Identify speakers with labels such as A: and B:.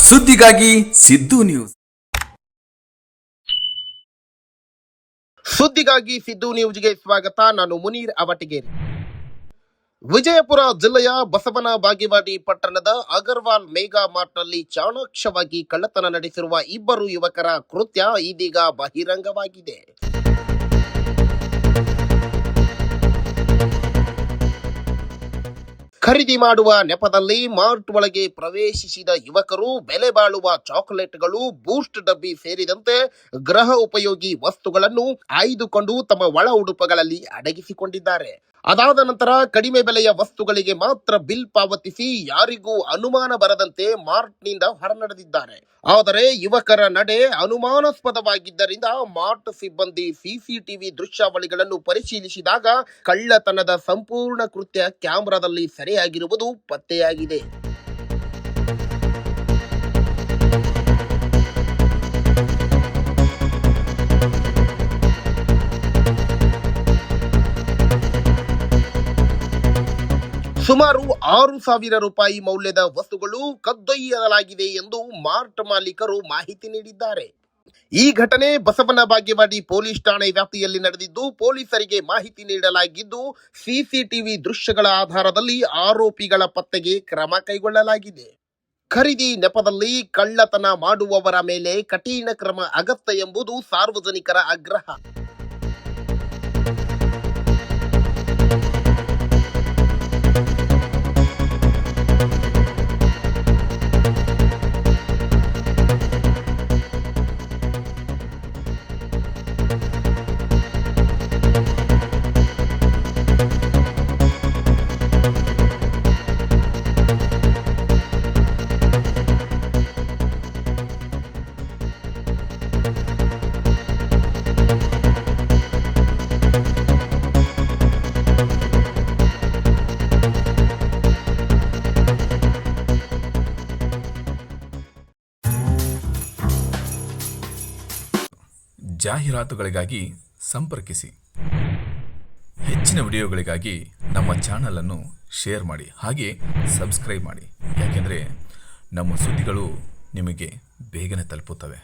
A: ಸುದ್ದಿಗಾಗಿ ಸಿದ್ದು ನ್ಯೂಸ್.
B: ಸುದ್ದಿಗಾಗಿ ಸಿದ್ದು ನ್ಯೂಸ್ಗೆ ಸ್ವಾಗತ. ನಾನು ಮುನೀರ್ ಅವಟಿಗೇರಿ. ವಿಜಯಪುರ ಜಿಲ್ಲೆಯ ಬಸವನ ಬಾಗೇವಾಡಿ ಪಟ್ಟಣದ ಅಗರ್ವಾಲ್ ಮೇಗಾ ಮಾರ್ಟ್ನಲ್ಲಿ ಚಾಣಾಕ್ಷವಾಗಿ ಕಳ್ಳತನ ನಡೆಸಿರುವ ಇಬ್ಬರು ಯುವಕರ ಕೃತ್ಯ ಇದೀಗ ಬಹಿರಂಗವಾಗಿದೆ. ಖರೀದಿ ಮಾಡುವ ನೆಪದಲ್ಲಿ ಮಾರ್ಟ್ ಒಳಗೆ ಪ್ರವೇಶಿಸಿದ ಯುವಕರು ಬೆಲೆ ಬಾಳುವ ಚಾಕೊಲೇಟ್ಗಳು, ಬೂಸ್ಟ್ ಡಬ್ಬಿ ಸೇರಿದಂತೆ ಗೃಹ ಉಪಯೋಗಿ ವಸ್ತುಗಳನ್ನು ಆಯ್ದುಕೊಂಡು ತಮ್ಮ ಒಳ ಉಡುಪುಗಳಲ್ಲಿ ಅಡಗಿಸಿಕೊಂಡಿದ್ದಾರೆ. ಅದಾದ ನಂತರ ಕಡಿಮೆ ಬೆಲೆಯ ವಸ್ತುಗಳಿಗೆ ಮಾತ್ರ ಬಿಲ್ ಪಾವತಿಸಿ ಯಾರಿಗೂ ಅನುಮಾನ ಬರದಂತೆ ಮಾರ್ಟ್ನಿಂದ ಹೊರನಡೆದಿದ್ದಾರೆ. ಆದರೆ ಯುವಕರ ನಡೆ ಅನುಮಾನಾಸ್ಪದವಾಗಿದ್ದರಿಂದ ಮಾರ್ಟ್ ಸಿಬ್ಬಂದಿ ಸಿಸಿಟಿವಿ ದೃಶ್ಯಾವಳಿಗಳನ್ನು ಪರಿಶೀಲಿಸಿದಾಗ ಕಳ್ಳತನದ ಸಂಪೂರ್ಣ ಕೃತ್ಯ ಕ್ಯಾಮೆರಾದಲ್ಲಿ ಸೆರೆಯಾಗಿರುವುದು ಪತ್ತೆಯಾಗಿದೆ. ಸುಮಾರು 6,000 ರೂಪಾಯಿ ಮೌಲ್ಯದ ವಸ್ತುಗಳು ಕದ್ದೊಯ್ಯಲಾಗಿದೆ ಎಂದು ಮಾರ್ಟ್ ಮಾಲೀಕರು ಮಾಹಿತಿ ನೀಡಿದ್ದಾರೆ. ಈ ಘಟನೆ ಬಸವನ ಬಾಗೇವಾಡಿ ಪೊಲೀಸ್ ಠಾಣೆ ವ್ಯಾಪ್ತಿಯಲ್ಲಿ ನಡೆದಿದ್ದು, ಪೊಲೀಸರಿಗೆ ಮಾಹಿತಿ ನೀಡಲಾಗಿದ್ದು, ಸಿಸಿಟಿವಿ ದೃಶ್ಯಗಳ ಆಧಾರದಲ್ಲಿ ಆರೋಪಿಗಳ ಪತ್ತೆಗೆ ಕ್ರಮ ಕೈಗೊಳ್ಳಲಾಗಿದೆ. ಖರೀದಿ ನೆಪದಲ್ಲಿ ಕಳ್ಳತನ ಮಾಡುವವರ ಮೇಲೆ ಕಠಿಣ ಕ್ರಮ ಅಗತ್ಯ ಎಂಬುದು ಸಾರ್ವಜನಿಕರ ಆಗ್ರಹ.
A: ಜಾಹೀರಾತುಗಳಿಗಾಗಿ ಸಂಪರ್ಕಿಸಿ. ಹೆಚ್ಚಿನ ವಿಡಿಯೋಗಳಿಗಾಗಿ ನಮ್ಮ ಚಾನಲನ್ನು ಶೇರ್ ಮಾಡಿ, ಹಾಗೆ ಸಬ್ಸ್ಕ್ರೈಬ್ ಮಾಡಿ. ಯಾಕೆಂದರೆ ನಮ್ಮ ಸುದ್ದಿಗಳು ನಿಮಗೆ ಬೇಗನೆ ತಲುಪುತ್ತವೆ.